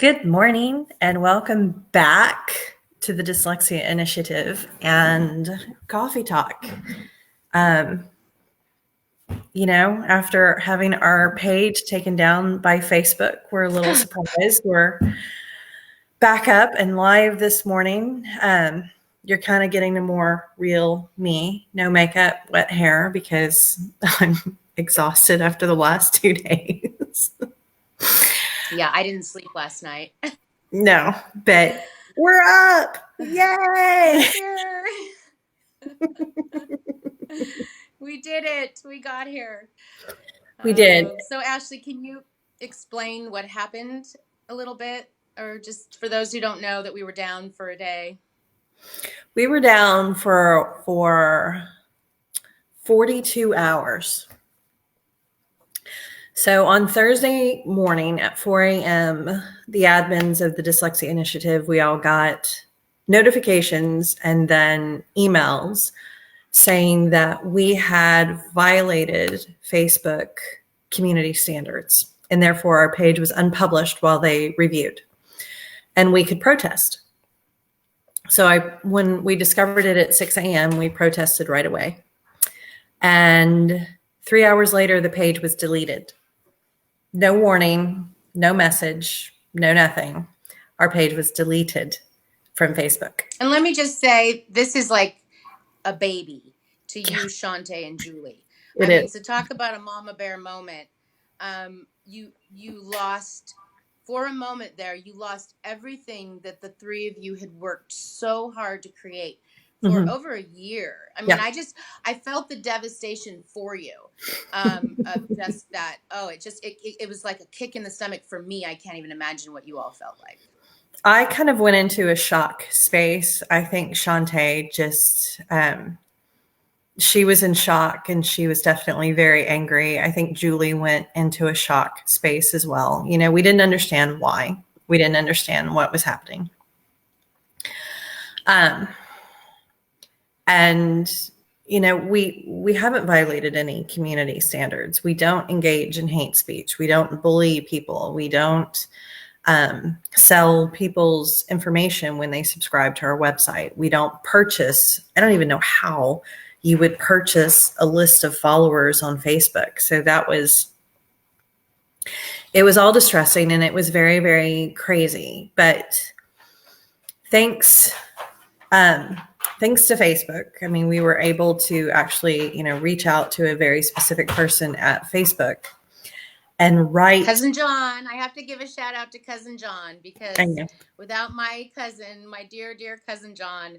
Good morning and welcome back to the Dyslexia Initiative and Coffee Talk. After having our page taken down by Facebook, we're a little surprised. We're back up and live this morning. You're kind of getting a more real me, no makeup, wet hair, because I'm exhausted after the last 2 days. Yeah, I didn't sleep last night. No, but we're up. Yay! Here. We did it. We got here. We did. So Ashley, can you explain what happened a little bit? Or just for those who don't know that we were down for a day? We were down for 42 hours. So on Thursday morning at 4 a.m., the admins of the Dyslexia Initiative, we all got notifications and then emails saying that we had violated Facebook community standards, and therefore our page was unpublished while they reviewed, and we could protest. So when we discovered it at 6 a.m., we protested right away. And 3 hours later, the page was deleted. No warning, no message, no nothing. Our page was deleted from Facebook. And let me just say, this is like a baby to you, Shantae and Julie. It is. So talk about a mama bear moment. You lost, for a moment there, you lost everything that the three of you had worked so hard to create for over a year. I felt the devastation for you, of just that. It was like a kick in the stomach for me. I can't even imagine what you all felt like. I kind of went into a shock space. I think Shantae just, she was in shock, and she was definitely very angry. I think Julie went into a shock space as well. We didn't understand why. We didn't understand what was happening. We haven't violated any community standards. We don't engage in hate speech. We don't bully people. We don't sell people's information when they subscribe to our website. We don't purchase. I don't even know how you would purchase a list of followers on Facebook. So it was all distressing, and it was very, very crazy. But thanks to Facebook, we were able to actually, reach out to a very specific person at Facebook and write. Cousin John. I have to give a shout out to Cousin John, because without my cousin, my dear, dear Cousin John,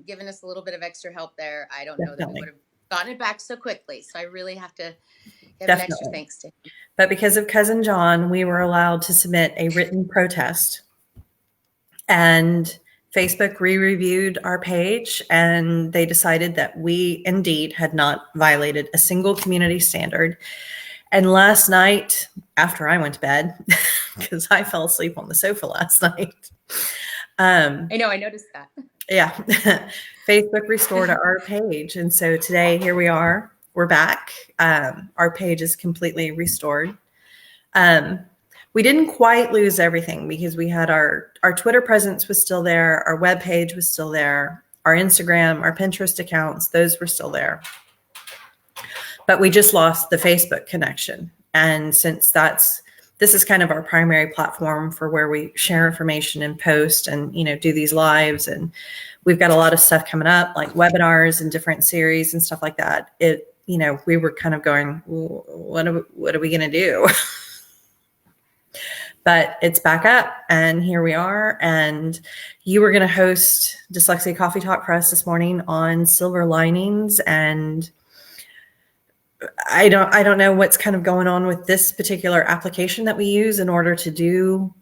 giving us a little bit of extra help there, I don't know that we would have gotten it back so quickly. So I really have to give an extra thanks to him. But because of Cousin John, we were allowed to submit a written protest, and Facebook re-reviewed our page, and they decided that we indeed had not violated a single community standard. And last night, after I went to bed, because I fell asleep on the sofa last night. I know, I noticed that. Yeah. Facebook restored our page. And so today, here we are. We're back. Our page is completely restored. We didn't quite lose everything, because we had our Twitter presence was still there. Our web page was still there. Our Instagram, our Pinterest accounts, those were still there. But we just lost the Facebook connection. And since this is kind of our primary platform for where we share information and post and, do these lives. And we've got a lot of stuff coming up, like webinars and different series and stuff like that. We were kind of going, what are we going to do? But it's back up, and here we are. And you were going to host Dyslexia Coffee Talk for us this morning on silver linings. And I don't know what's kind of going on with this particular application that we use in order to do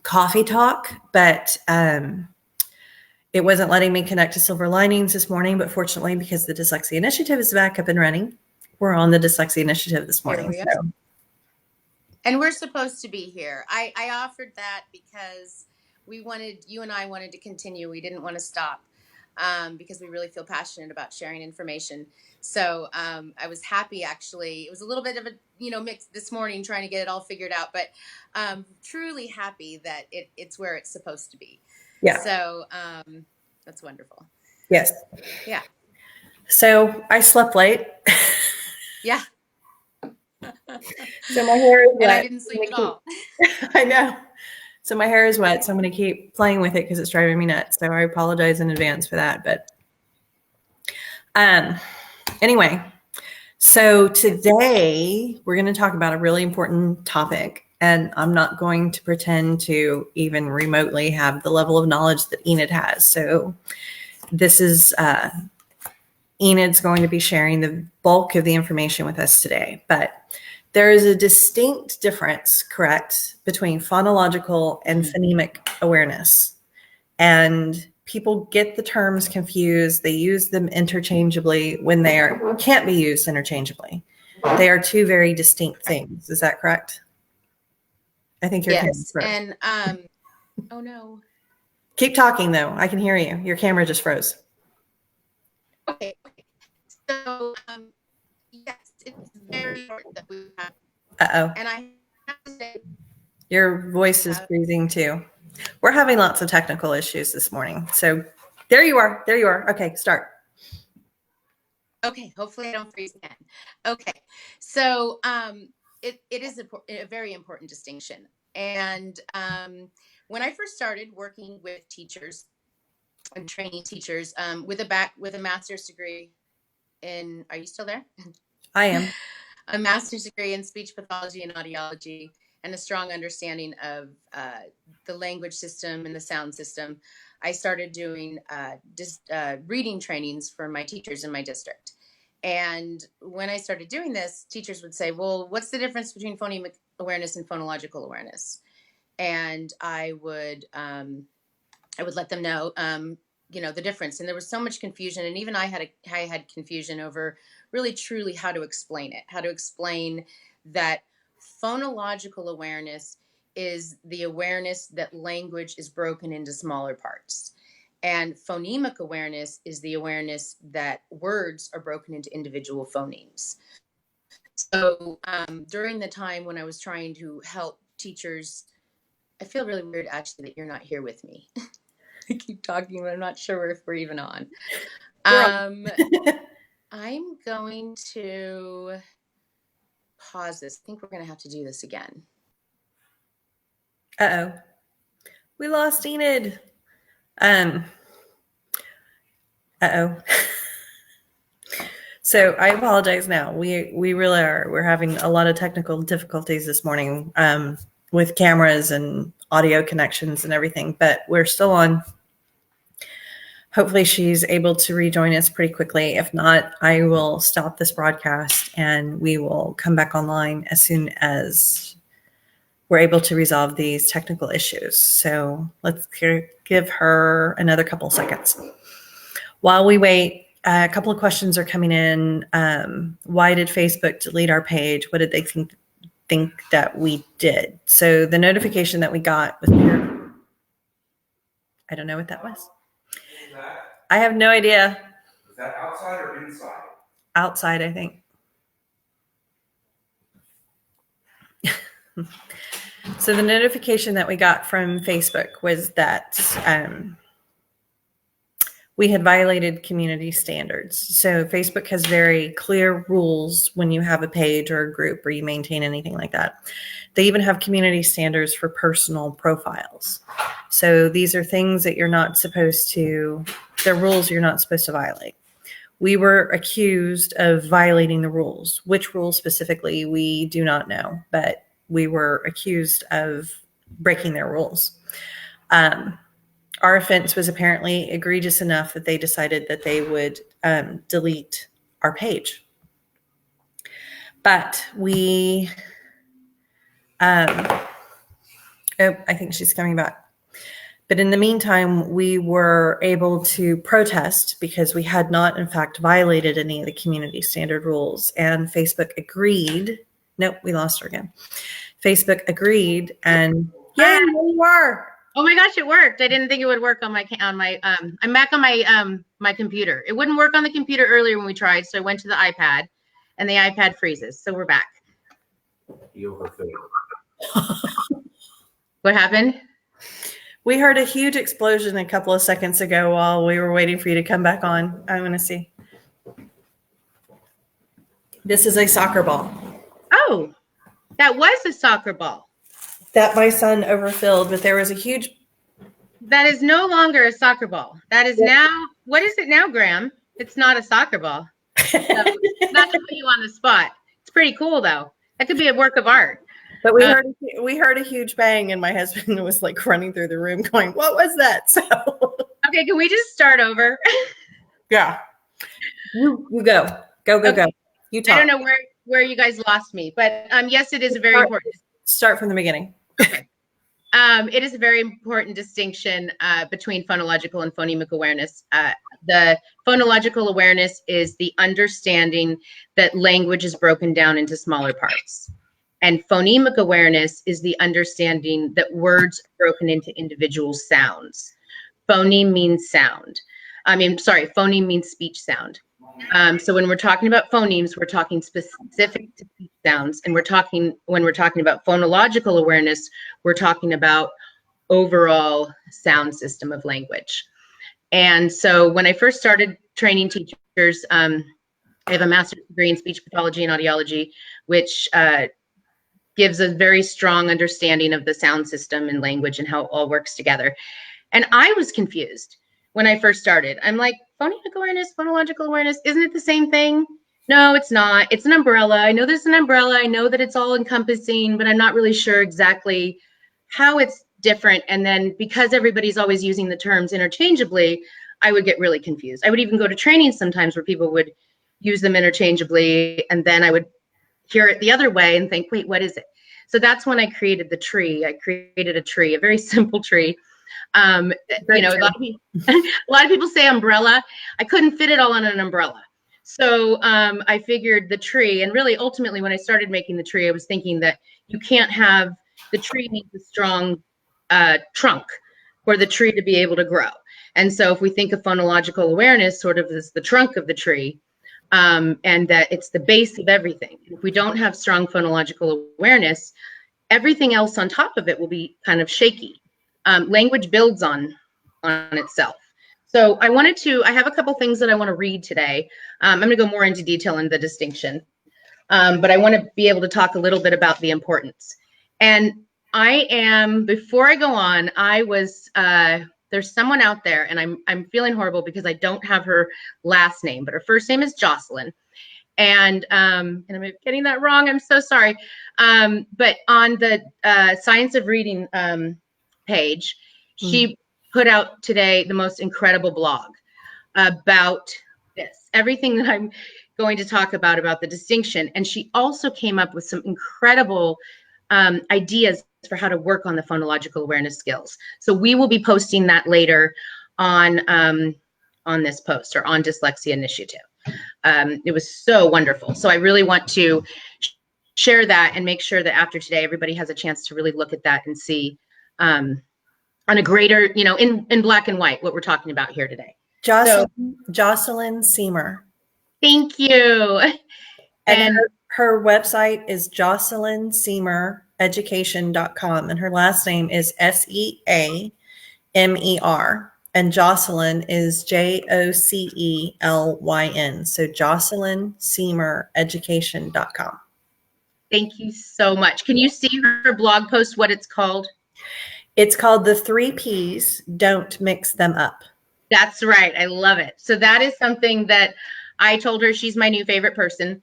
Coffee Talk, but it wasn't letting me connect to silver linings this morning. But fortunately, because the Dyslexia Initiative is back up and running, we're on the Dyslexia Initiative this morning. And we're supposed to be here. I offered that because you and I wanted to continue. We didn't want to stop. because we really feel passionate about sharing information. So I was happy, actually. It was a little bit of a mix this morning trying to get it all figured out, but truly happy that it's where it's supposed to be. Yeah. So that's wonderful. Yes. Yeah. So I slept late. Yeah. So my hair is wet. And I didn't sleep at all. I know. So my hair is wet, so I'm going to keep playing with it because it's driving me nuts. So I apologize in advance for that. But anyway, so today we're going to talk about a really important topic, and I'm not going to pretend to even remotely have the level of knowledge that Enid has. So this is Enid's going to be sharing the bulk of the information with us today, but there is a distinct difference, correct, between phonological and phonemic awareness. And people get the terms confused. They use them interchangeably when they can't be used interchangeably. They are two very distinct things. Is that correct? I think your yes. And oh no. Keep talking though. I can hear you. Your camera just froze. Okay. So yes, it's very important that we have. Uh-oh. And I have to say, your voice is freezing too. We're having lots of technical issues this morning. So there you are. There you are. Okay, start. Okay, hopefully I don't freeze again. Okay, so it is a very important distinction. And when I first started working with teachers and training teachers with a master's degree in, are you still there? I am. A master's degree in speech pathology and audiology, and a strong understanding of the language system and the sound system, I started doing reading trainings for my teachers in my district. And when I started doing this, teachers would say, well, what's the difference between phonemic awareness and phonological awareness? And I would let them know, the difference. And there was so much confusion. And even I had confusion over really truly how to explain it, how to explain that phonological awareness is the awareness that language is broken into smaller parts. And phonemic awareness is the awareness that words are broken into individual phonemes. So during the time when I was trying to help teachers, I feel really weird actually that you're not here with me. I keep talking, but I'm not sure if we're even on. I'm going to pause this. I think we're going to have to do this again. Uh-oh. We lost Enid. Uh-oh. So I apologize now. We really are. We're having a lot of technical difficulties this morning with cameras and audio connections and everything, but we're still on. Hopefully she's able to rejoin us pretty quickly. If not, I will stop this broadcast and we will come back online as soon as we're able to resolve these technical issues. So let's give her another couple seconds. While we wait, a couple of questions are coming in. Why did Facebook delete our page? What did they think that we did? So the notification that we got was I don't know what that was. I have no idea. Is that outside or inside? Outside, I think. So the notification that we got from Facebook was that we had violated community standards. So Facebook has very clear rules when you have a page or a group or you maintain anything like that. They even have community standards for personal profiles. So these are things that you're not supposed to, they're rules you're not supposed to violate. We were accused of violating the rules. Which rules specifically, we do not know, but we were accused of breaking their rules. Our offense was apparently egregious enough that they decided that they would delete our page. But we, I think she's coming back. But in the meantime, we were able to protest because we had not, in fact, violated any of the community standard rules. And Facebook agreed. Nope, we lost her again. Facebook agreed, and yay, there you are. Oh my gosh, it worked. I didn't think it would work on my I'm back on my computer. It wouldn't work on the computer earlier when we tried, so I went to the iPad and the iPad freezes. So we're back. You were failed. What happened? We heard a huge explosion a couple of seconds ago while we were waiting for you to come back on. I'm going to see. This is a soccer ball. Oh, that was a soccer ball. That my son overfilled, but there was a huge. That is no longer a soccer ball. That is now, what is it now, Graham? It's not a soccer ball. So, not to put you on the spot. It's pretty cool, though. That could be a work of art. But we heard a huge bang, and my husband was like running through the room going, "What was that?" So okay, can we just start over? Yeah. You go. Go. You talk. I don't know where you guys lost me, but yes, it is a very important. Start from the beginning. Okay. It is a very important distinction between phonological and phonemic awareness. The phonological awareness is the understanding that language is broken down into smaller parts. And phonemic awareness is the understanding that words are broken into individual sounds. Phoneme means sound. Phoneme means speech sound. So when we're talking about phonemes, we're talking specific to speech sounds. And when we're talking about phonological awareness, we're talking about overall sound system of language. And so when I first started training teachers, I have a master's degree in speech pathology and audiology, which gives a very strong understanding of the sound system and language and how it all works together. And I was confused when I first started. I'm like, phonemic awareness, phonological awareness, isn't it the same thing? No, it's not. It's an umbrella. I know there's an umbrella. I know that it's all encompassing, but I'm not really sure exactly how it's different. And then because everybody's always using the terms interchangeably, I would get really confused. I would even go to training sometimes where people would use them interchangeably, and then I would hear it the other way and think, wait, what is it? So that's when I created the tree. I created a tree, a very simple tree. A lot of people say umbrella. I couldn't fit it all on an umbrella. So I figured the tree, and really ultimately when I started making the tree, I was thinking that you can't have, the tree needs a strong trunk for the tree to be able to grow. And so if we think of phonological awareness sort of as the trunk of the tree, and that it's the base of everything. If we don't have strong phonological awareness, everything else on top of it will be kind of shaky. Language builds on itself. So I have a couple things that I want to read today. I'm going to go more into detail in the distinction, but I want to be able to talk a little bit about the importance. And before I go on, there's someone out there, and I'm feeling horrible because I don't have her last name, but her first name is Jocelyn. And I'm getting that wrong. I'm so sorry. But on the Science of Reading page, she put out today the most incredible blog about this, everything that I'm going to talk about the distinction. And she also came up with some incredible ideas for how to work on the phonological awareness skills. So we will be posting that later on this post, or on Dyslexia Initiative. It was so wonderful. So I really want to share that and make sure that after today, everybody has a chance to really look at that and see on a greater, in black and white, what we're talking about here today. Jocelyn Seymour. Thank you. And her website is JocelynSeymourEducation.com, and her last name is Seamer, and Jocelyn is Jocelyn. So JocelynSeymourEducation.com. Thank you so much. Can you see her blog post, what it's called? It's called The 3 Ps, Don't Mix Them Up. That's right. I love it. So that is something that I told her she's my new favorite person,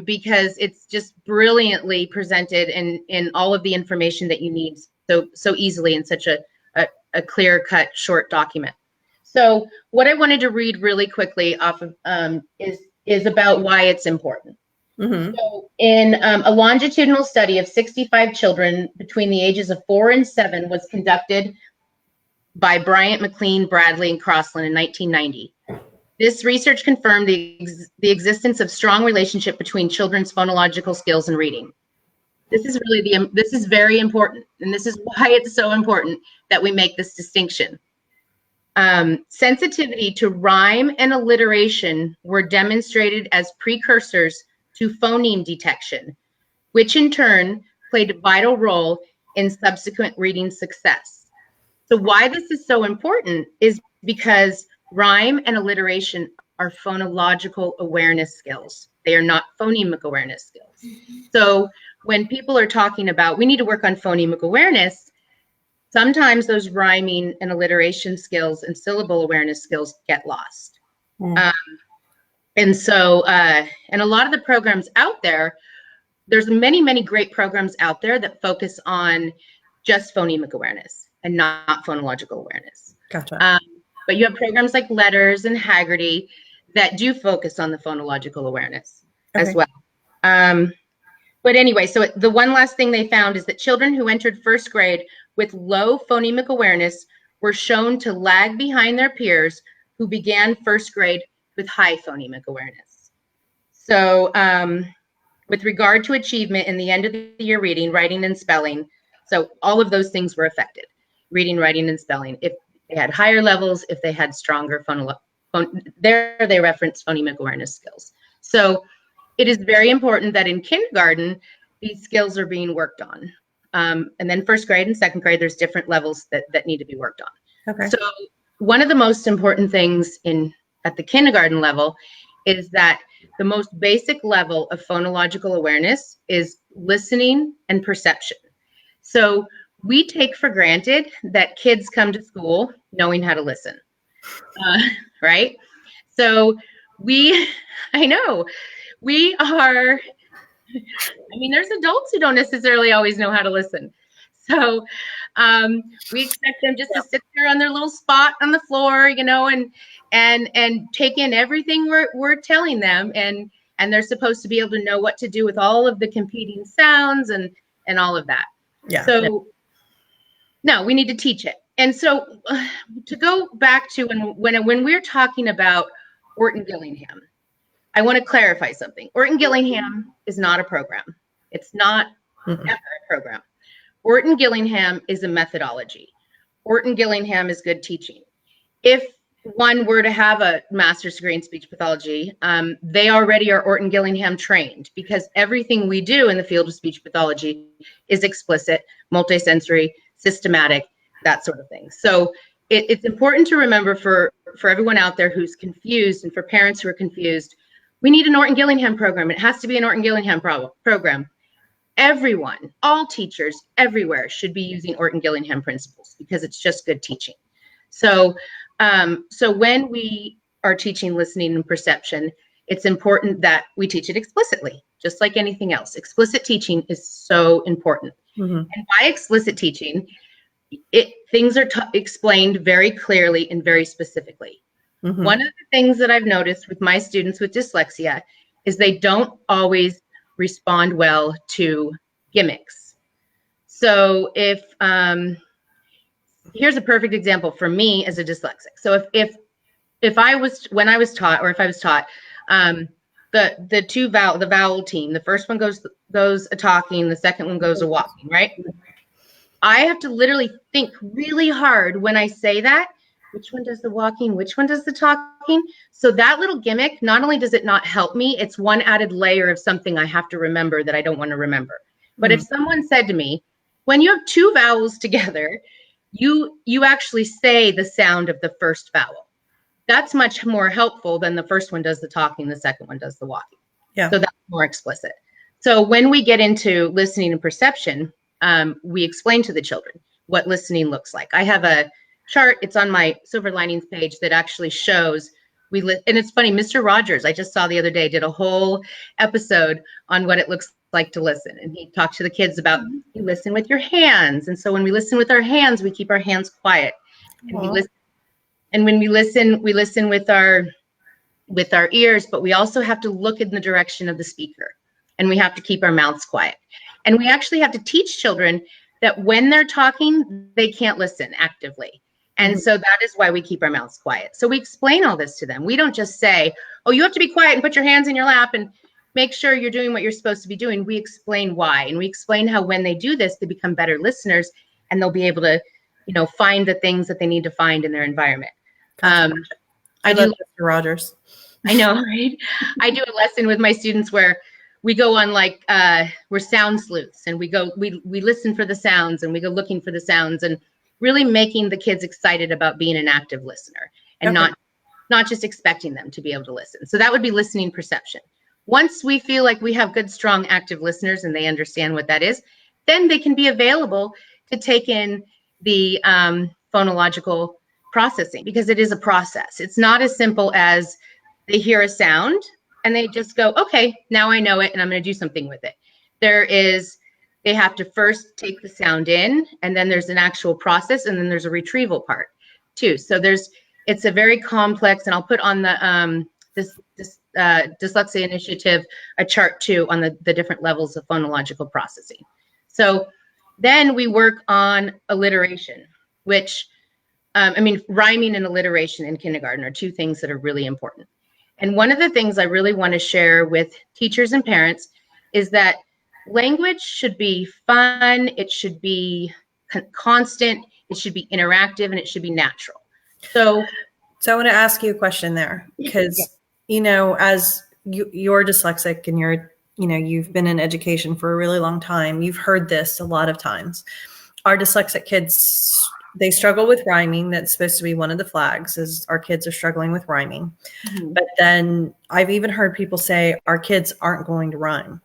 because it's just brilliantly presented in all of the information that you need so easily in such a clear-cut, short document. So what I wanted to read really quickly off of is about why it's important. Mm-hmm. So in a longitudinal study of 65 children between the ages of 4 and 7 was conducted by Bryant, McLean, Bradley, and Crossland in 1990. This research confirmed the existence of strong relationship between children's phonological skills and reading. This is very important, and this is why it's so important that we make this distinction. Sensitivity to rhyme and alliteration were demonstrated as precursors to phoneme detection, which in turn played a vital role in subsequent reading success. So why this is so important is because rhyme and alliteration are phonological awareness skills. They are not phonemic awareness skills. So when people are talking about, we need to work on phonemic awareness, sometimes those rhyming and alliteration skills and syllable awareness skills get lost. And so, and a lot of the programs out there, there's many, many great programs out there that focus on just phonemic awareness and not phonological awareness. Gotcha. But you have programs like Letters and Haggerty that do focus on the phonological awareness as well. But anyway, so the one last thing they found is that children who entered first grade with low phonemic awareness were shown to lag behind their peers who began first grade with high phonemic awareness. So with regard to achievement in the end of the year reading, writing, and spelling, so all of those things were affected. Reading, writing, and spelling. If they had higher levels, if they had stronger there they reference phonemic awareness skills. So it is very important that in kindergarten, these skills are being worked on. And then first grade and second grade, there's different levels that need to be worked on. Okay. So one of the most important things at the kindergarten level is that the most basic level of phonological awareness is listening and perception. So we take for granted that kids come to school knowing how to listen, right? So I know, we are, I mean, there's adults who don't necessarily always know how to listen. So we expect them just to sit there on their little spot on the floor, you know, and take in everything we're telling them. And they're supposed to be able to know what to do with all of the competing sounds and all of that. Yeah. So no, we need to teach it. And so to go back to when we're talking about Orton Gillingham, I want to clarify something. Orton Gillingham is not a program. It's not ever a program. Orton Gillingham is a methodology. Orton Gillingham is good teaching. If one were to have a master's degree in speech pathology, they already are Orton Gillingham trained, because everything we do in the field of speech pathology is explicit, multisensory, systematic, that sort of thing. So it's important to remember for everyone out there who's confused, and for parents who are confused, we need an Orton Gillingham program. It has to be an Orton Gillingham program. Everyone, all teachers everywhere should be using Orton Gillingham principles, because it's just good teaching. So when we are teaching listening and perception, it's important that we teach it explicitly, just like anything else. Explicit teaching is so important. And by explicit teaching, things are explained very clearly and very specifically. One of the things that I've noticed with my students with dyslexia is they don't always respond well to gimmicks. So if here's a perfect example for me as a dyslexic. So if I was taught the vowel team, the first one goes a talking, the second one goes a walking, right? I have to literally think really hard when I say that, which one does the walking, which one does the talking? So that little gimmick, not only does it not help me, it's one added layer of something I have to remember that I don't want to remember. But if someone said to me, when you have two vowels together, you actually say the sound of the first vowel. That's much more helpful than the first one does the talking, the second one does the walking. Yeah. So that's more explicit. So when we get into listening and perception, we explain to the children what listening looks like. I have a chart, it's on my Silver Linings page, that actually shows and it's funny, Mr. Rogers, I just saw the other day, did a whole episode on what it looks like to listen. And he talked to the kids about, you listen with your hands. And so when we listen with our hands, we keep our hands quiet. And we listen. And when we listen with our ears, but we also have to look in the direction of the speaker, and we have to keep our mouths quiet. And we actually have to teach children that when they're talking, they can't listen actively. And so that is why we keep our mouths quiet. So we explain all this to them. We don't just say, oh, you have to be quiet and put your hands in your lap. And make sure you're doing what you're supposed to be doing, we explain why. And we explain how when they do this, they become better listeners and they'll be able to, find the things that they need to find in their environment. Gotcha. I love Mr. Rogers. I know, right? I do a lesson with my students where we go on we're sound sleuths, and we listen for the sounds, and we go looking for the sounds, and really making the kids excited about being an active listener and not just expecting them to be able to listen. So that would be listening perception. Once we feel like we have good, strong, active listeners and they understand what that is, then they can be available to take in the phonological processing, because it is a process. It's not as simple as they hear a sound and they just go, okay, now I know it and I'm going to do something with it. They have to first take the sound in, and then there's an actual process, and then there's a retrieval part too. So it's a very complex, and I'll put on the Dyslexia Initiative a chart too on the different levels of phonological processing. So then we work on alliteration, which, rhyming and alliteration in kindergarten are two things that are really important. And one of the things I really want to share with teachers and parents is that language should be fun, it should be constant, it should be interactive, and it should be natural. So I want to ask you a question there, because, as you're dyslexic and you've been in education for a really long time, you've heard this a lot of times. Our dyslexic kids, they struggle with rhyming. That's supposed to be one of the flags, is our kids are struggling with rhyming. Mm-hmm. But then I've even heard people say our kids aren't going to rhyme.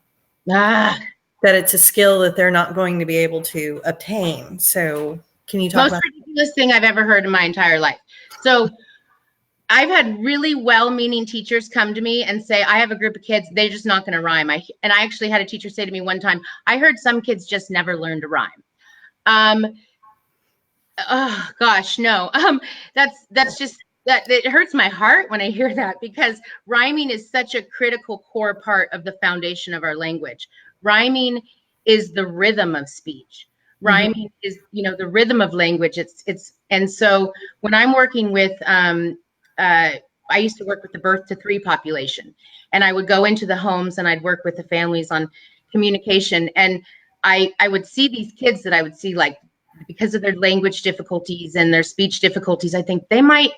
That it's a skill that they're not going to be able to obtain. So can you talk about most ridiculous thing I've ever heard in my entire life? So I've had really well-meaning teachers come to me and say, I have a group of kids, they're just not going to rhyme. I actually had a teacher say to me one time, I heard some kids just never learn to rhyme. Oh gosh, no. That's just that it hurts my heart when I hear that, because rhyming is such a critical core part of the foundation of our language. Rhyming is the rhythm of speech. Rhyming is, the rhythm of language. And so when I'm working with, I used to work with the birth to 3 population, and I would go into the homes and I'd work with the families on communication. And I would see these kids that I would see, like, because of their language difficulties and their speech difficulties, I think they might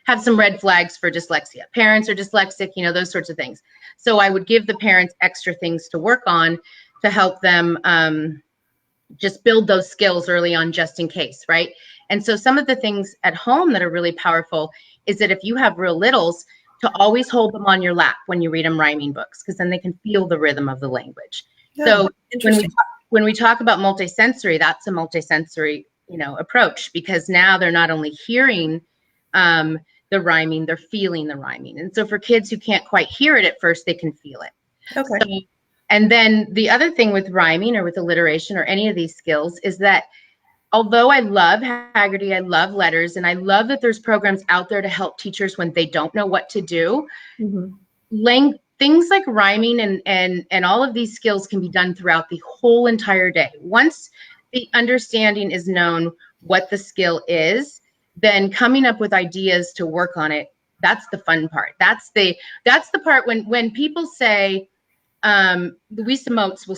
have some red flags for dyslexia. Parents are dyslexic, those sorts of things. So I would give the parents extra things to work on to help them just build those skills early on, just in case, right? And so some of the things at home that are really powerful is that if you have real littles, to always hold them on your lap when you read them rhyming books, because then they can feel the rhythm of the language. Yeah, so when we talk about multisensory, that's a multisensory, approach, because now they're not only hearing the rhyming, they're feeling the rhyming. And so for kids who can't quite hear it at first, they can feel it. Okay. So, and then the other thing with rhyming or with alliteration or any of these skills is that although I love Haggerty, I love letters, and I love that there's programs out there to help teachers when they don't know what to do, things like rhyming and all of these skills can be done throughout the whole entire day. Once the understanding is known what the skill is, then coming up with ideas to work on it, that's the fun part. That's the part when people say, Louisa Moats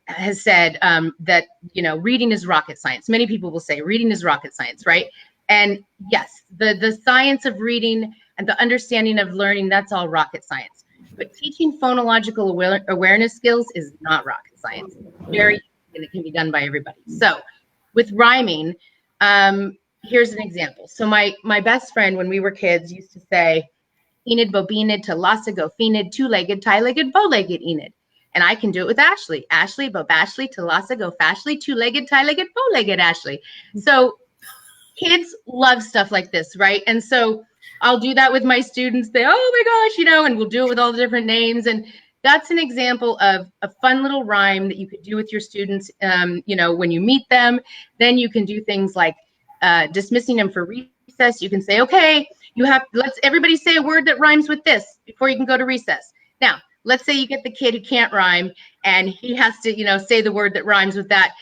has said that, reading is rocket science. Many people will say reading is rocket science, right? And yes, the science of reading and the understanding of learning, that's all rocket science. But teaching phonological awareness skills is not rocket science. Very easy, and it can be done by everybody. So with rhyming, here's an example. So my best friend, when we were kids, used to say, Enid Bobinid, Talasa Gofinid, 2-legged, tie-legged, bow-legged Enid. And I can do it with Ashley. Ashley, Bobashley, Talasa Go Fashly, 2-legged, tie-legged, bow-legged Ashley. So kids love stuff like this, right? And so I'll do that with my students. They, oh my gosh, and we'll do it with all the different names. And that's an example of a fun little rhyme that you could do with your students, when you meet them. Then you can do things like dismissing them for recess. You can say, okay, let's everybody say a word that rhymes with this before you can go to recess. Now, let's say you get the kid who can't rhyme and he has to, say the word that rhymes with that.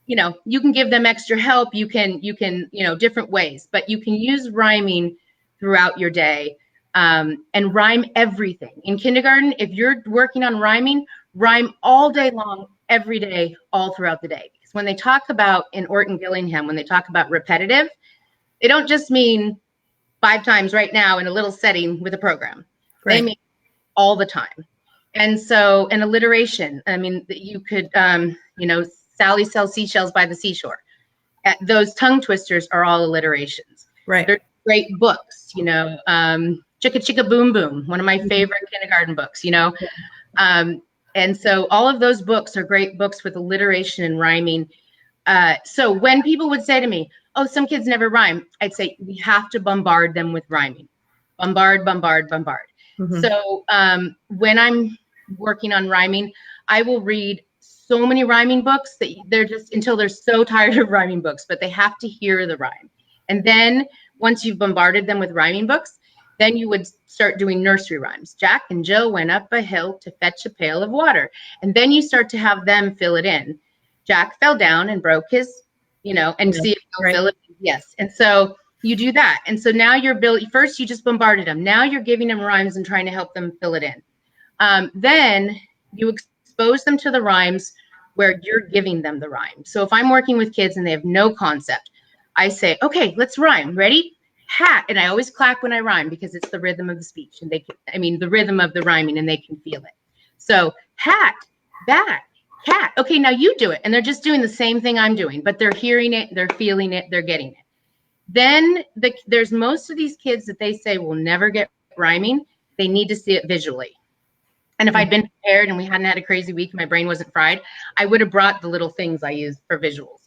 You can give them extra help. You can, different ways, but you can use rhyming throughout your day and rhyme everything. In kindergarten, if you're working on rhyming, rhyme all day long, every day, all throughout the day. Because when they talk about, in Orton Gillingham, when they talk about repetitive, they don't just mean 5 times right now in a little setting with a program. They mean all the time. And so, and alliteration, I mean, you could, Sally sells seashells by the seashore. Those tongue twisters are all alliterations. Right. They're great books, Chicka Chicka Boom Boom, one of my favorite kindergarten books, and so all of those books are great books with alliteration and rhyming. So when people would say to me, oh, some kids never rhyme, I'd say we have to bombard them with rhyming. Bombard, bombard, bombard. Mm-hmm. So when I'm working on rhyming, I will read so many rhyming books that they're just, until they're so tired of rhyming books, but they have to hear the rhyme. And then once you've bombarded them with rhyming books, then you would start doing nursery rhymes. Jack and Jill went up a hill to fetch a pail of water. And then you start to have them fill it in. Jack fell down and broke his, and see if they'll fill it in. Yes. And so you do that. And so now you're building, first you just bombarded them. Now you're giving them rhymes and trying to help them fill it in. Then you expose them to the rhymes where you're giving them the rhyme. So if I'm working with kids and they have no concept, I say, okay, let's rhyme. Ready? Hat. And I always clap when I rhyme because it's the rhythm of the speech and the rhythm of the rhyming, and they can feel it. So hat, bat, cat. Okay, now you do it. And they're just doing the same thing I'm doing, but they're hearing it, they're feeling it, they're getting it. Then there's most of these kids that they say will never get rhyming. They need to see it visually. And if I'd been prepared and we hadn't had a crazy week, my brain wasn't fried, I would have brought the little things I use for visuals.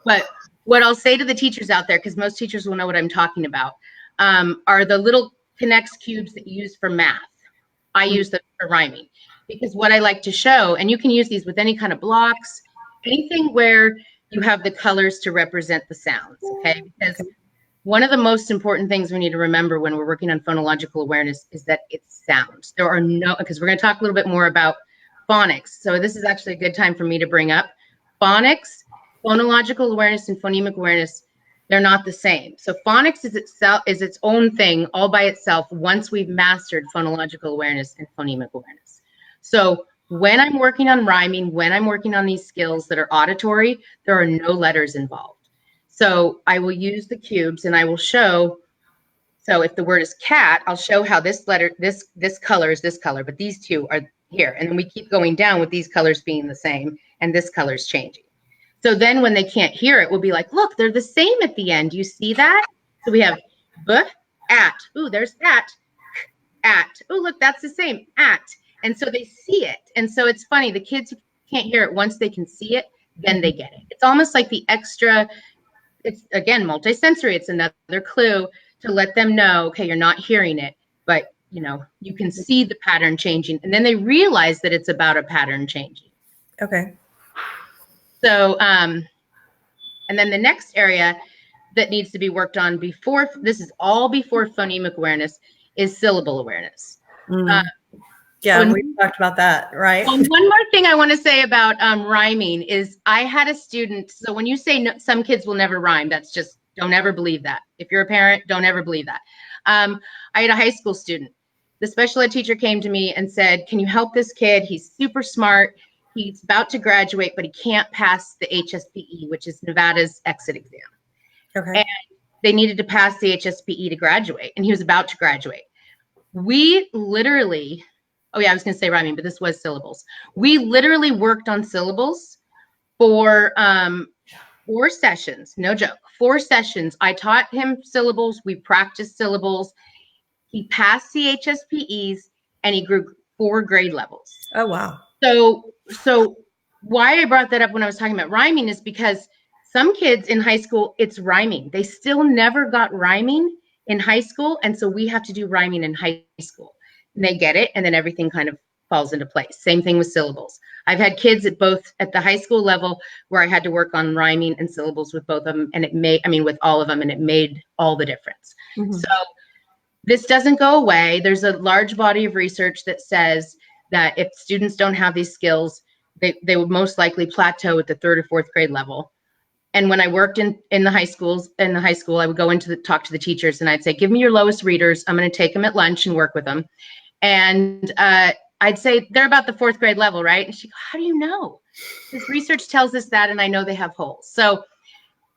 But what I'll say to the teachers out there, because most teachers will know what I'm talking about, are the little Connects cubes that you use for math. I use them for rhyming because what I like to show, and you can use these with any kind of blocks, anything where you have the colors to represent the sounds, okay? Because one of the most important things we need to remember when we're working on phonological awareness is that it's sounds. There are because we're going to talk a little bit more about phonics. So this is actually a good time for me to bring up phonics, phonological awareness, and phonemic awareness. They're not the same. So phonics is its own thing all by itself once we've mastered phonological awareness and phonemic awareness. So when I'm working on rhyming, when I'm working on these skills that are auditory, there are no letters involved. So I will use the cubes and I will show, so if the word is cat, I'll show how this letter, this color is this color, but these two are here. And then we keep going down with these colors being the same and this color is changing. So then when they can't hear it, we'll be like, look, they're the same at the end. You see that? So we have b, at. Ooh, there's at. Ooh, look, that's the same, at. And so they see it. And so it's funny, the kids who can't hear it, once they can see it, then they get it. It's almost like the extra, it's again, multisensory. It's another clue to let them know, okay, you're not hearing it, but you can see the pattern changing. And then they realize that it's about a pattern changing. Okay. So, and then the next area that needs to be worked on before, this is all before phonemic awareness, is syllable awareness. Yeah, we talked about that, right? One more thing I want to say about rhyming is I had a student, so when you say no, some kids will never rhyme, that's just, don't ever believe that. If you're a parent, don't ever believe that. I had a high school student. The special ed teacher came to me and said, can you help this kid? He's super smart. He's about to graduate, but he can't pass the HSPE, which is Nevada's exit exam. Okay. And they needed to pass the HSPE to graduate, and he was about to graduate. We literally, oh yeah, I was going to say rhyming, but this was syllables. We literally worked on syllables for 4 sessions, no joke, 4 sessions. I taught him syllables. We practiced syllables. He passed the HSPEs, and he grew 4 grade levels. Oh, wow. So why I brought that up when I was talking about rhyming is because some kids in high school, it's rhyming. They still never got rhyming in high school. And so we have to do rhyming in high school. And they get it. And then everything kind of falls into place. Same thing with syllables. I've had kids at the high school level where I had to work on rhyming and syllables with both of them. And with all of them, and it made all the difference. Mm-hmm. So this doesn't go away. There's a large body of research that says that if students don't have these skills, they would most likely plateau at the 3rd or 4th grade level. And when I worked in the high schools, I would go into talk to the teachers, and I'd say, give me your lowest readers. I'm going to take them at lunch and work with them. And I'd say, they're about the 4th grade level, right? And she'd go, how do you know? Because research tells us that, and I know they have holes. So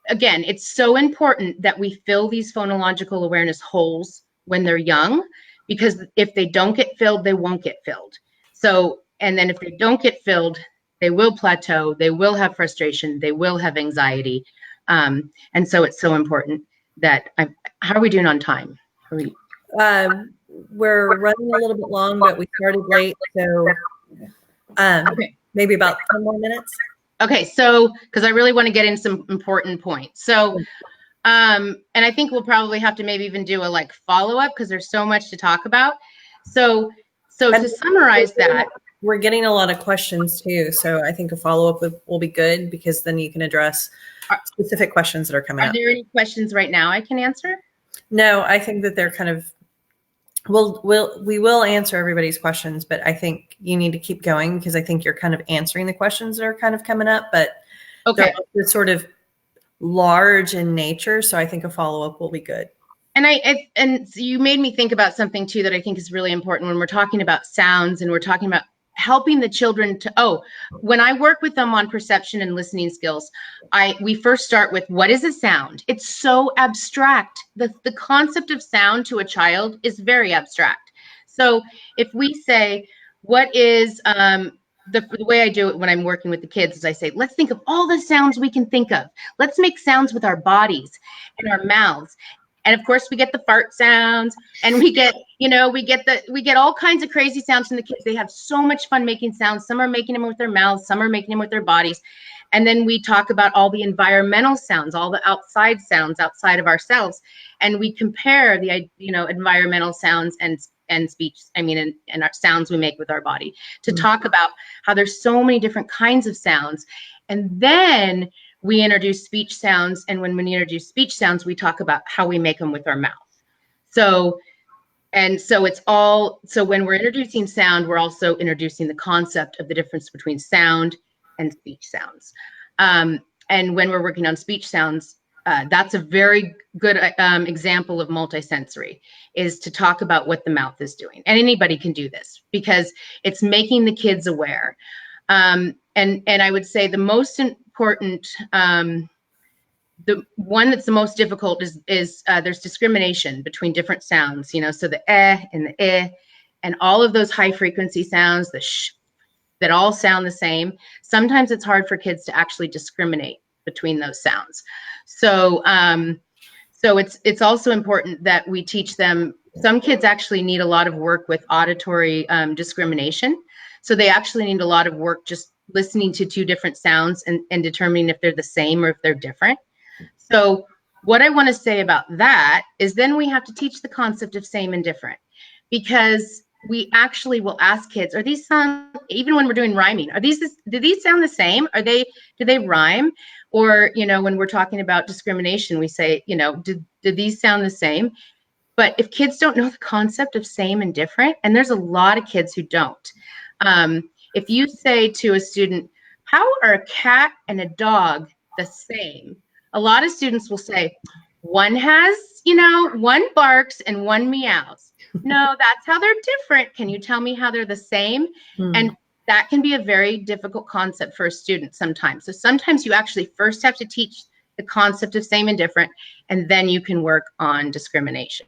again, it's so important that we fill these phonological awareness holes when they're young, because if they don't get filled, they won't get filled. So, and then if they don't get filled, they will plateau, they will have frustration, they will have anxiety. And so it's so important that how are we doing on time? We're running a little bit long, but we started late. So okay. Maybe about 10 more minutes. Okay, so because I really want to get in some important points. So, and I think we'll probably have to maybe even do a follow-up, because there's so much to talk about. So to summarize that, we're getting a lot of questions too. So I think a follow-up will be good, because then you can address specific questions that are coming up. Are there any questions right now I can answer? No, I think that they're kind of, we will answer everybody's questions, but I think you need to keep going, because I think you're kind of answering the questions that are kind of coming up, but okay, they're sort of large in nature. So I think a follow-up will be good. And and you made me think about something too that I think is really important when we're talking about sounds, and we're talking about helping the children to, when I work with them on perception and listening skills, we first start with, what is a sound? It's so abstract. The concept of sound to a child is very abstract. So if we say, what is, the way I do it when I'm working with the kids is I say, let's think of all the sounds we can think of. Let's make sounds with our bodies and our mouths. And of course we get the fart sounds, and we get all kinds of crazy sounds from the kids. They have so much fun making sounds. Some are making them with their mouths, some are making them with their bodies. And then we talk about all the environmental sounds, all the outside sounds outside of ourselves. And we compare the, environmental sounds and speech, and our sounds we make with our body, to talk about how there's so many different kinds of sounds. And then we introduce speech sounds. And when we introduce speech sounds, we talk about how we make them with our mouth. So when we're introducing sound, we're also introducing the concept of the difference between sound and speech sounds. And when we're working on speech sounds, that's a very good example of multisensory, is to talk about what the mouth is doing. And anybody can do this, because it's making the kids aware. And I would say the most important, the one that's the most difficult is there's discrimination between different sounds, so the and the and all of those high frequency sounds, the sh, that all sound the same. Sometimes it's hard for kids to actually discriminate between those sounds. So it's also important that we teach them. Some kids actually need a lot of work with auditory discrimination. So they actually need a lot of work just listening to two different sounds and determining if they're the same or if they're different. So what I want to say about that is then we have to teach the concept of same and different, because we actually will ask kids, are these sound, even when we're doing rhyming, do these sound the same? Do they rhyme? Or, when we're talking about discrimination, we say, do these sound the same? But if kids don't know the concept of same and different, and there's a lot of kids who don't, if you say to a student, how are a cat and a dog the same? A lot of students will say, one has, one barks and one meows. No, that's how they're different. Can you tell me how they're the same? And that can be a very difficult concept for a student sometimes. So sometimes you actually first have to teach the concept of same and different, and then you can work on discrimination.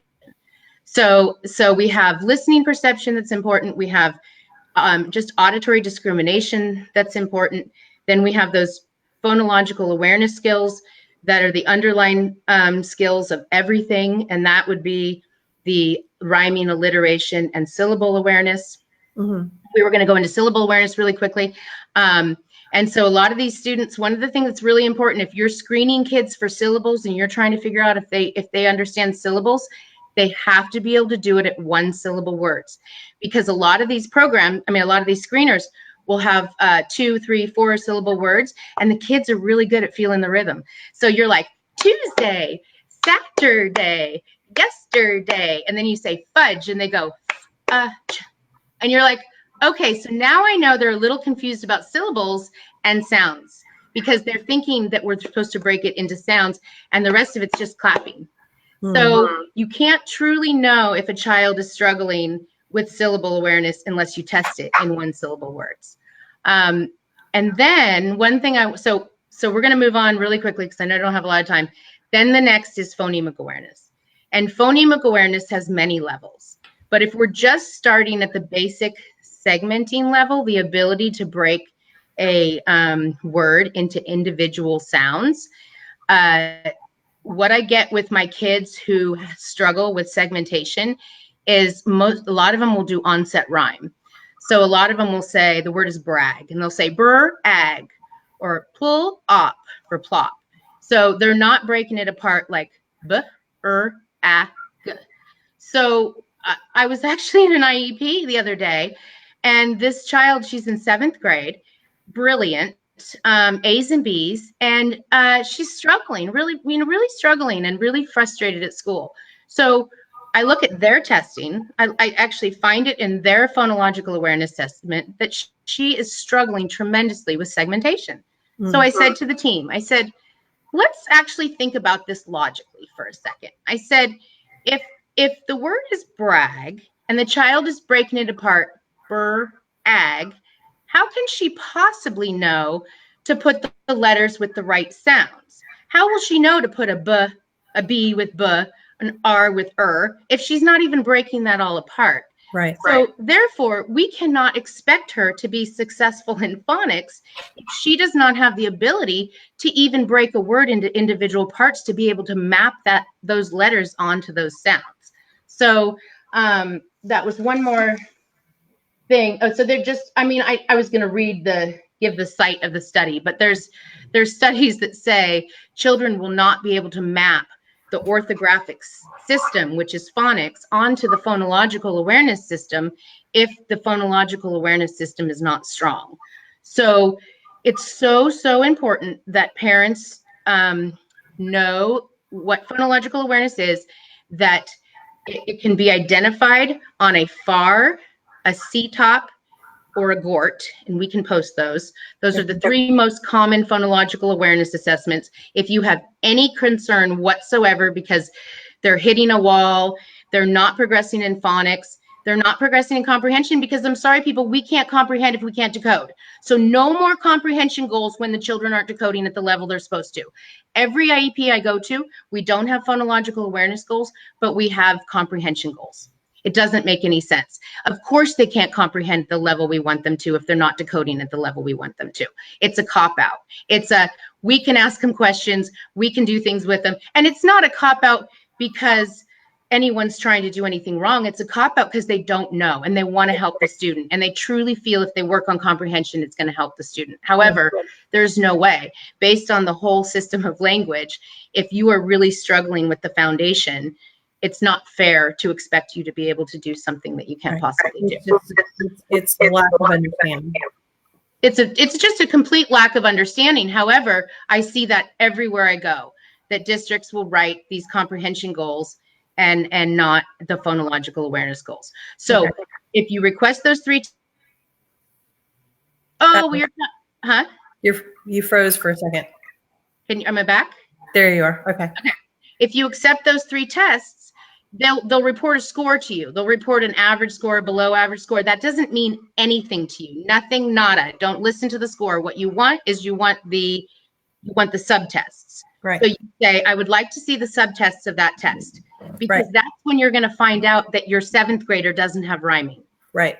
So we have listening perception that's important. We have just auditory discrimination that's important. Then we have those phonological awareness skills that are the underlying skills of everything, and that would be the rhyming, alliteration, and syllable awareness. We were going to go into syllable awareness really quickly. And so a lot of these students, one of the things that's really important, if you're screening kids for syllables and you're trying to figure out if they understand syllables, they have to be able to do it at one syllable words, because a lot of these programs, a lot of these screeners will have 2, 3, 4 syllable words, and the kids are really good at feeling the rhythm. So you're like, Tuesday, Saturday, yesterday, and then you say fudge, and they go, and you're like, okay, so now I know they're a little confused about syllables and sounds. because they're thinking that we're supposed to break it into sounds and the rest of it's just clapping. Mm. So you can't truly know if a child is struggling with syllable awareness unless you test it in one syllable words. And then one thing so we're going to move on really quickly because I know I don't have a lot of time. Then the next is phonemic awareness. And phonemic awareness has many levels. But if we're just starting at the basic segmenting level, the ability to break a word into individual sounds, what I get with my kids who struggle with segmentation is a lot of them will do onset rhyme. So a lot of them will say the word is brag, and they'll say brr, ag, or pull, op for plop. So they're not breaking it apart like b, a, g. So I was actually in an IEP the other day, and this child, she's in 7th grade, brilliant, A's and B's, and she's struggling, really struggling and really frustrated at school. So I look at their testing. I actually find it in their phonological awareness assessment that she is struggling tremendously with segmentation. So I said to the team, I said, let's actually think about this logically for a second. I said, if the word is brag and the child is breaking it apart, brr, ag, how can she possibly know to put the letters with the right sounds? How will she know to put a B with b, an R with if she's not even breaking that all apart? Right. So therefore, we cannot expect her to be successful in phonics if she does not have the ability to even break a word into individual parts to be able to map those letters onto those sounds. So that was one more thing. Oh, so they're just, I mean, I was going to give the site of the study, but there's studies that say children will not be able to map the orthographic system, which is phonics, onto the phonological awareness system if the phonological awareness system is not strong. So it's so important that parents know what phonological awareness is, that it can be identified on a FAR, a CTOP, or a GORT, and we can post those. Those are the 3 most common phonological awareness assessments. If you have any concern whatsoever because they're hitting a wall, they're not progressing in phonics, they're not progressing in comprehension, because I'm sorry, people, we can't comprehend if we can't decode. So no more comprehension goals when the children aren't decoding at the level they're supposed to. Every IEP I go to, we don't have phonological awareness goals, but we have comprehension goals. It doesn't make any sense. Of course, they can't comprehend the level we want them to if they're not decoding at the level we want them to. It's a cop-out. We can ask them questions, we can do things with them. And it's not a cop-out because anyone's trying to do anything wrong. It's a cop-out because they don't know and they want to help the student. And they truly feel if they work on comprehension, it's going to help the student. However, there's no way. Based on the whole system of language, if you are really struggling with the foundation, it's not fair to expect you to be able to do something that you can't possibly do. It's a lack of understanding. It's just a complete lack of understanding. However, I see that everywhere I go, that districts will write these comprehension goals and not the phonological awareness goals. So if you request those 3, we're not, You froze for a second. Am I back? There you are. Okay. If you accept those 3 tests, they'll report a score to you. They'll report an average score, below average score. That doesn't mean anything to you. Nothing, nada. Don't listen to the score. What you want is you want the subtests. Right. So you say, I would like to see the subtests of that test, because that's when you're going to find out that your 7th grader doesn't have rhyming. Right.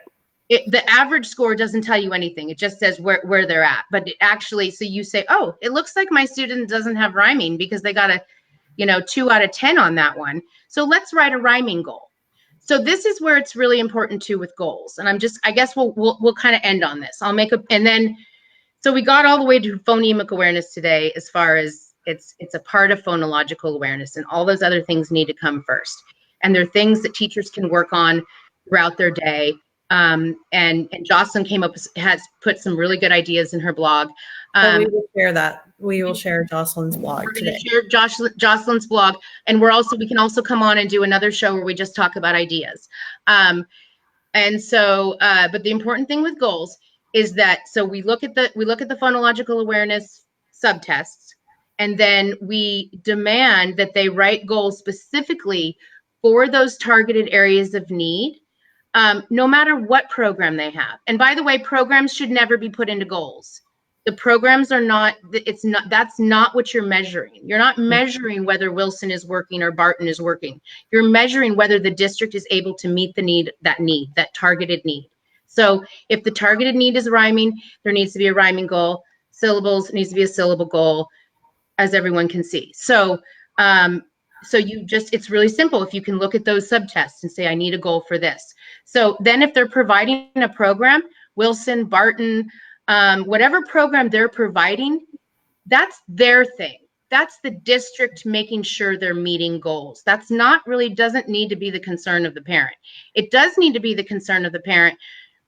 The average score doesn't tell you anything. It just says where they're at. But it actually, so you say, oh, it looks like my student doesn't have rhyming because they got a 2 out of 10 on that one. So let's write a rhyming goal. So this is where it's really important too with goals. And I guess we'll kind of end on this. So we got all the way to phonemic awareness today, as far as it's a part of phonological awareness, and all those other things need to come first. And they're things that teachers can work on throughout their day. And Jocelyn has put some really good ideas in her blog. We will share that. We will share Jocelyn's blog today. Share Jocelyn's blog, and we can also come on and do another show where we just talk about ideas. And so, but the important thing with goals is that, so we look at the phonological awareness subtests, and then we demand that they write goals specifically for those targeted areas of need, no matter what program they have. And by the way, programs should never be put into goals. The programs are not, that's not what you're measuring. You're not measuring whether Wilson is working or Barton is working. You're measuring whether the district is able to meet the need, that targeted need. So if the targeted need is rhyming, there needs to be a rhyming goal. Syllables needs to be a syllable goal, as everyone can see. So, it's really simple. If you can look at those subtests and say, I need a goal for this. So then if they're providing a program, Wilson, Barton, whatever program they're providing, that's their thing. That's the district making sure they're meeting goals. That's not really, doesn't need to be the concern of the parent. It does need to be the concern of the parent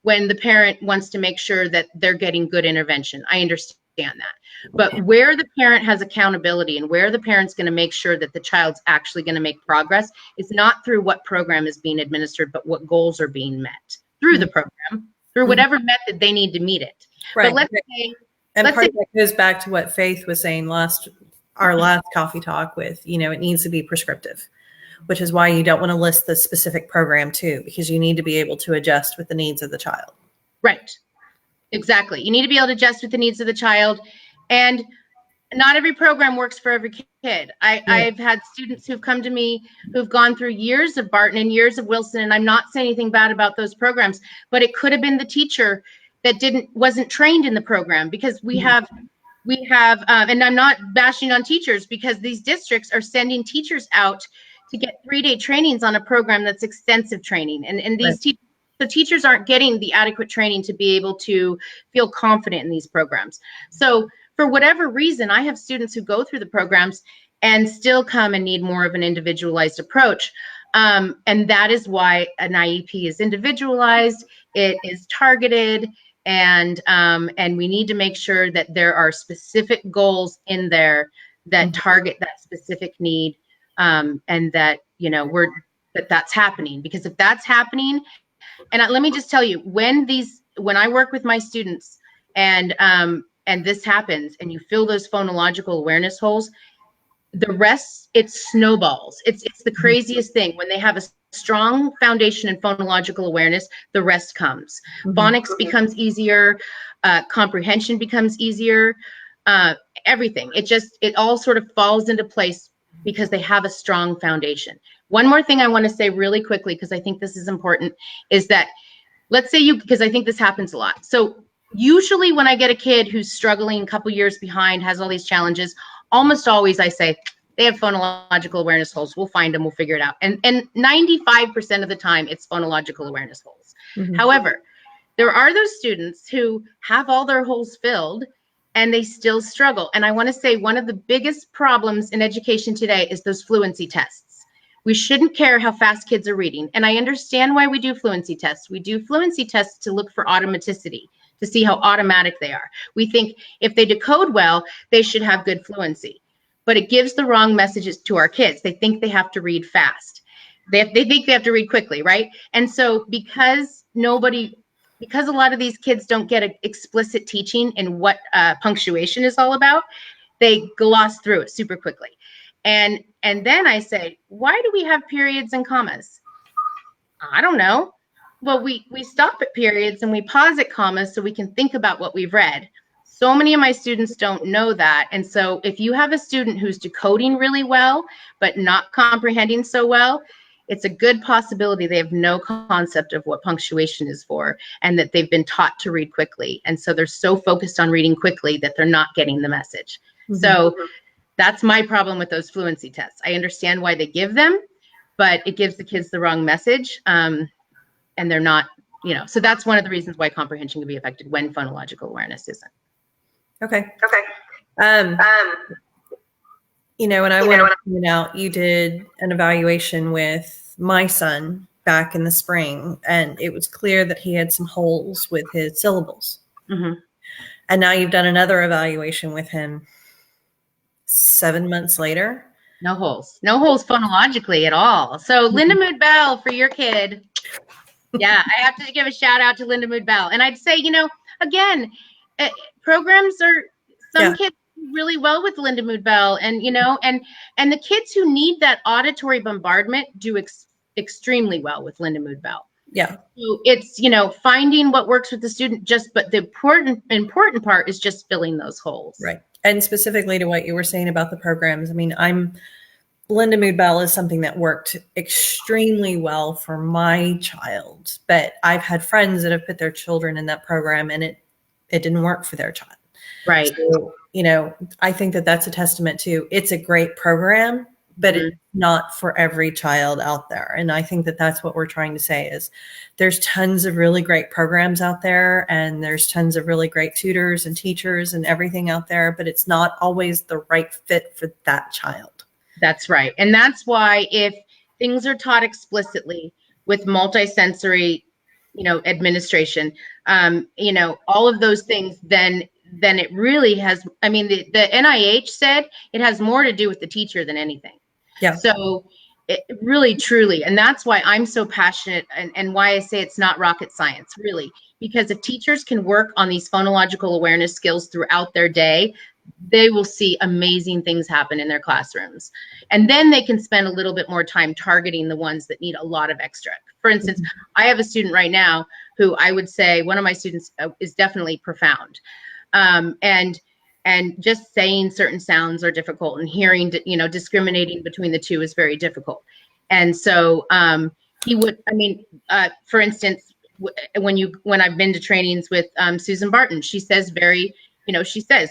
when the parent wants to make sure that they're getting good intervention. I understand that. But where the parent has accountability and where the parent's going to make sure that the child's actually going to make progress is not through what program is being administered, but what goals are being met through the program, through whatever method they need to meet it. Right. But let's say, and part of that goes back to what Faith was saying our last coffee talk with, it needs to be prescriptive, which is why you don't want to list the specific program too, because you need to be able to adjust with the needs of the child. Right. Exactly. You need to be able to adjust with the needs of the child. And not every program works for every kid. I've had students who've come to me who've gone through years of Barton and years of Wilson, and I'm not saying anything bad about those programs, but it could have been the teacher that wasn't trained in the program, because we have, and I'm not bashing on teachers, because these districts are sending teachers out to get 3-day trainings on a program that's extensive training. And these the teachers aren't getting the adequate training to be able to feel confident in these programs. So for whatever reason, I have students who go through the programs and still come and need more of an individualized approach. And that is why an IEP is individualized, it is targeted, and we need to make sure that there are specific goals in there that target that specific need, and that, that's happening. Because if that's happening, and let me just tell you, when I work with my students and this happens and you fill those phonological awareness holes, the rest, it snowballs. It's the craziest thing. When they have a strong foundation in phonological awareness, the rest comes. Phonics becomes easier, comprehension becomes easier, everything. It all sort of falls into place because they have a strong foundation. One more thing I want to say really quickly, because I think this is important, is that let's say because I think this happens a lot. So usually when I get a kid who's struggling a couple years behind, has all these challenges, almost always I say, they have phonological awareness holes. We'll find them. We'll figure it out. And 95% of the time, it's phonological awareness holes. However, there are those students who have all their holes filled and they still struggle. And I want to say one of the biggest problems in education today is those fluency tests. We shouldn't care how fast kids are reading. And I understand why we do fluency tests. We do fluency tests to look for automaticity, to see how automatic they are. We think if they decode well, they should have good fluency. But it gives the wrong messages to our kids. They think they have to read fast. They think they have to read quickly, right? And so because a lot of these kids don't get an explicit teaching in what punctuation is all about, they gloss through it super quickly. And then I say, why do we have periods and commas? I don't know. Well, we stop at periods and we pause at commas so we can think about what we've read. So many of my students don't know that. And so if you have a student who's decoding really well, but not comprehending so well, it's a good possibility they have no concept of what punctuation is for, and that they've been taught to read quickly. And so they're so focused on reading quickly that they're not getting the message. So that's my problem with those fluency tests. I understand why they give them, but it gives the kids the wrong message. And they're not, so that's one of the reasons why comprehension can be affected when phonological awareness isn't. Okay. And I want to point out, you did an evaluation with my son back in the spring, and it was clear that he had some holes with his syllables. And now you've done another evaluation with him 7 months later. No holes phonologically at all. So Linda Mood Bell for your kid. Yeah, I have to give a shout out to Linda Mood Bell. And I'd say, again, programs are, some kids really well with Linda Mood Bell, and and the kids who need that auditory bombardment do extremely well with Linda Mood Bell. Yeah. So it's, finding what works with the student, but the important part is just filling those holes. Right. And specifically to what you were saying about the programs, I mean, Linda Mood Bell is something that worked extremely well for my child, but I've had friends that have put their children in that program and it didn't work for their child. Right. So, I think that that's a testament to, it's a great program, but Mhm. it's not for every child out there. And I think that that's what we're trying to say is there's tons of really great programs out there, and there's tons of really great tutors and teachers and everything out there, but it's not always the right fit for that child. That's right. And that's why if things are taught explicitly with multisensory, administration, all of those things, then it really has, I mean, the NIH said it has more to do with the teacher than anything. Yeah. So it really, truly, and that's why I'm so passionate, and why I say it's not rocket science, really, because if teachers can work on these phonological awareness skills throughout their day, they will see amazing things happen in their classrooms. And then they can spend a little bit more time targeting the ones that need a lot of extra. For instance, I have a student right now who I would say one of my students is definitely profound. And just saying certain sounds are difficult, and hearing, discriminating between the two is very difficult. And so he would, for instance, when I've been to trainings with Susan Barton, she says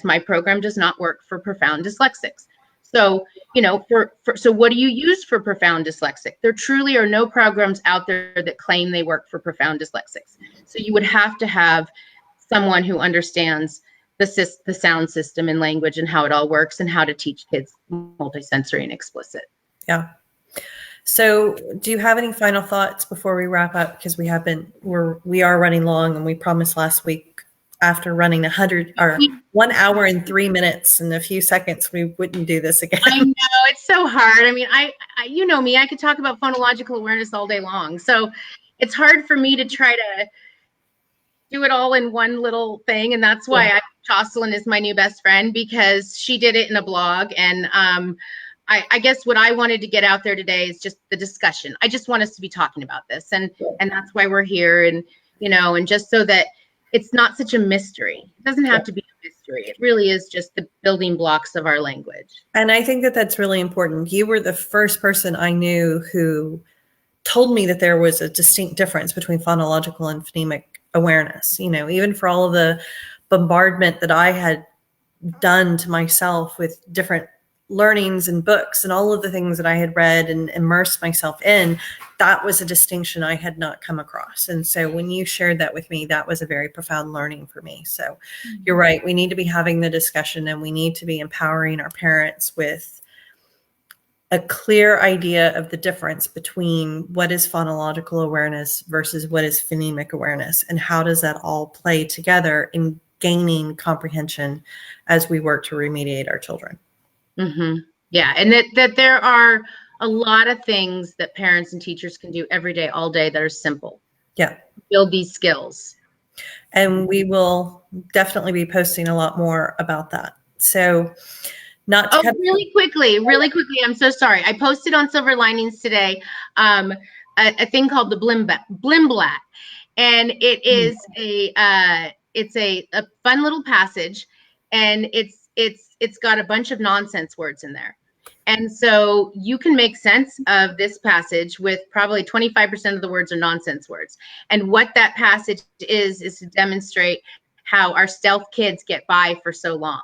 my program does not work for profound dyslexics. So, so what do you use for profound dyslexic? There truly are no programs out there that claim they work for profound dyslexics. So you would have to have someone who understands the sound system and language and how it all works, and how to teach kids multisensory and explicit. Yeah. So do you have any final thoughts before we wrap up? Because we are running long, and we promised last week after running 1 hour and 3 minutes and a few seconds, we wouldn't do this again. I know, it's so hard. I mean, I you know me, I could talk about phonological awareness all day long. So it's hard for me to try to do it all in one little thing. And that's why Jocelyn is my new best friend, because she did it in a blog. And I guess what I wanted to get out there today is just the discussion. I just want us to be talking about this. And that's why we're here. And, and just so that it's not such a mystery. It doesn't have to be a mystery. It really is just the building blocks of our language. And I think that that's really important. You were the first person I knew who told me that there was a distinct difference between phonological and phonemic awareness. Even for all of the bombardment that I had done to myself with different learnings and books and all of the things that I had read and immersed myself in, that was a distinction I had not come across. And so when you shared that with me, that was a very profound learning for me. So you're right. We need to be having the discussion, and we need to be empowering our parents with a clear idea of the difference between what is phonological awareness versus what is phonemic awareness, and how does that all play together in gaining comprehension as we work to remediate our children. Mm-hmm. Yeah, and that there are a lot of things that parents and teachers can do every day, all day, that are simple. Yeah. Build these skills. And we will definitely be posting a lot more about that. So really quickly, I'm so sorry. I posted on Silver Linings today a thing called the Blimblat. And it is it's a fun little passage, and it's got a bunch of nonsense words in there. And so you can make sense of this passage with probably 25% of the words are nonsense words. And what that passage is to demonstrate how our stealth kids get by for so long,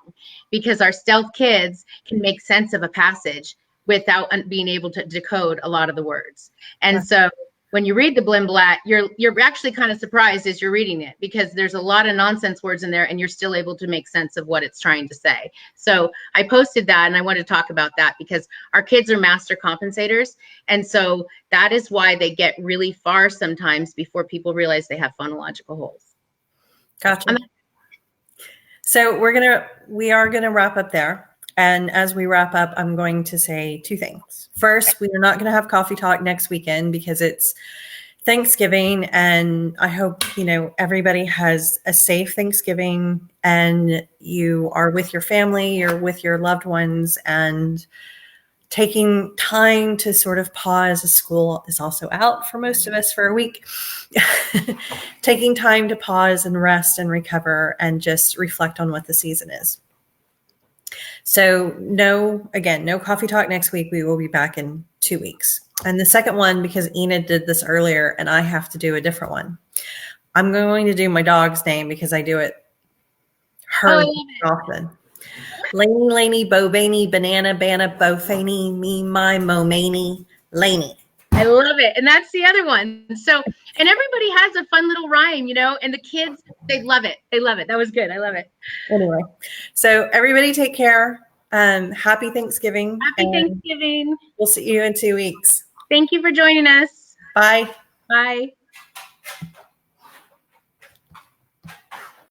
because our stealth kids can make sense of a passage without being able to decode a lot of the words. And so when you read the Blimblat, you're actually kind of surprised as you're reading it, because there's a lot of nonsense words in there, and you're still able to make sense of what it's trying to say. So I posted that, and I wanted to talk about that because our kids are master compensators. And so that is why they get really far sometimes before people realize they have phonological holes. Gotcha. So we are gonna wrap up there. And as we wrap up, I'm going to say two things. First, we are not going to have coffee talk next weekend because it's Thanksgiving, and I hope, everybody has a safe Thanksgiving and you are with your family, you're with your loved ones, and taking time to sort of pause as school is also out for most of us for a week. Taking time to pause and rest and recover and just reflect on what the season is. So no coffee talk next week. We will be back in 2 weeks. And the second one, because Enid did this earlier and I have to do a different one. I'm going to do my dog's name because I do it her often. Laney, Laney, Bobaney, Banana, Banna, Bofaney, Me, My, Momaney, Laney. I love it. And that's the other one. So, and everybody has a fun little rhyme, and the kids, they love it. They love it. That was good. I love it. Anyway, so everybody take care. Happy Thanksgiving. Happy Thanksgiving. We'll see you in 2 weeks. Thank you for joining us. Bye. Bye.